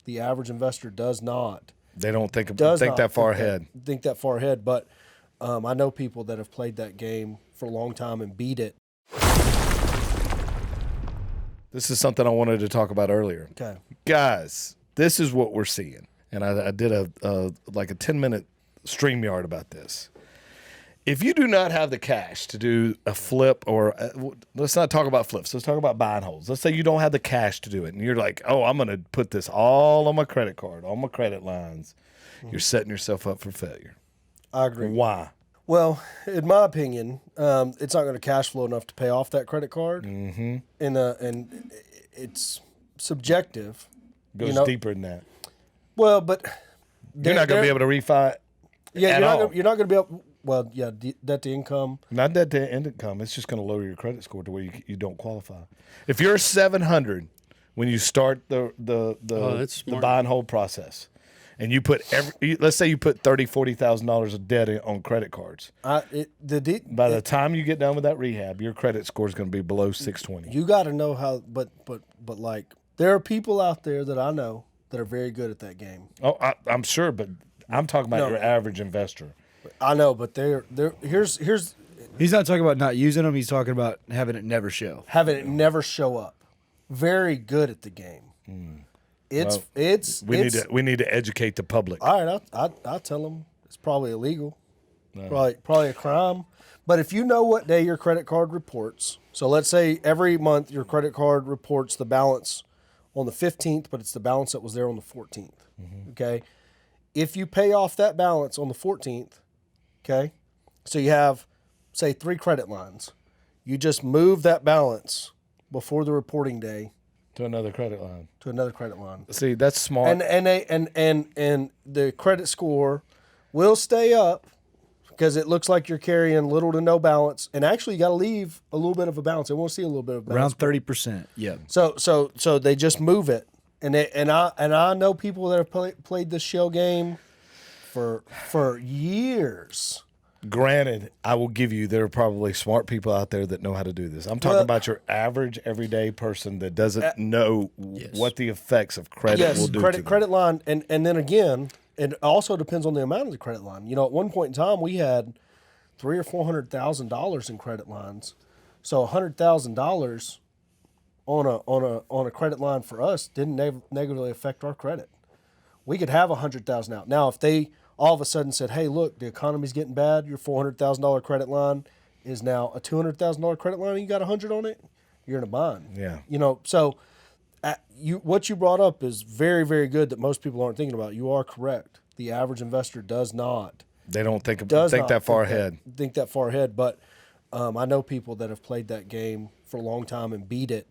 The average investor does not. They don't think Does think not that far ahead. Think that far ahead. But I know people that have played that game for a long time and beat it. This is something I wanted to talk about earlier. Okay. Guys, this is what we're seeing. And I did a 10-minute StreamYard about this. If you do not have the cash to do a flip or let's not talk about flips. Let's talk about buy and holds. Let's say you don't have the cash to do it. And you're like, oh, I'm going to put this all on my credit card, all my credit lines. You're setting yourself up for failure. I agree. Why? Well, in my opinion, it's not going to cash flow enough to pay off that credit card. Mm-hmm. And it's subjective. Goes deeper than that. Well, but you're not going to be able to refi. Yeah, you're not going to be able. Well, yeah, debt to income. Not debt to income. It's just going to lower your credit score to where you don't qualify. If you're 700 when you start the buy and hold process, and you put let's say you put $30,000-$40,000 of debt on credit cards. By the time you get done with that rehab, your credit score is going to be below 620. You got to know how. But like there are people out there that I know that are very good at that game. Oh, I'm sure, but I'm talking about your average investor. I know, but here's he's not talking about not using them. He's talking about having it never show. Having it never show up. Very good at the game. We need to educate the public. All right, I'll tell them it's probably illegal, probably a crime. But if you know what day your credit card reports, so let's say every month your credit card reports the balance on the 15th, but it's the balance that was there on the 14th. Mm-hmm. Okay, if you pay off that balance on the 14th. Okay, so you have, say, 3 credit lines. You just move that balance before the reporting day to another credit line. See, that's smart. And the credit score will stay up because it looks like you're carrying little to no balance. And actually, you got to leave a little bit of a balance. They want to see a little bit of balance. Around 30%. Yeah. So they just move it, and I know people that have played this shell game for years. Granted, I will give you there are probably smart people out there that know how to do this. I'm talking about your average everyday person that doesn't know what the effects of credit will do to them. Credit line, and then again, it also depends on the amount of the credit line. You know, at one point in time, we had $300,000 or $400,000 in credit lines. So $100,000 on a credit line for us didn't negatively affect our credit. We could have $100,000 out. Now, if they all of a sudden said, hey, look, the economy's getting bad, your $400,000 credit line is now a $200,000 credit line and you got $100 on it, you're in a bind. Yeah. You know, so what you brought up is very, very good that most people aren't thinking about. You are correct. The average investor does not. They don't think that far ahead. Think that far ahead. But I know people that have played that game for a long time and beat it.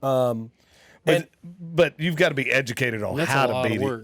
But you've got to be educated on how to beat it.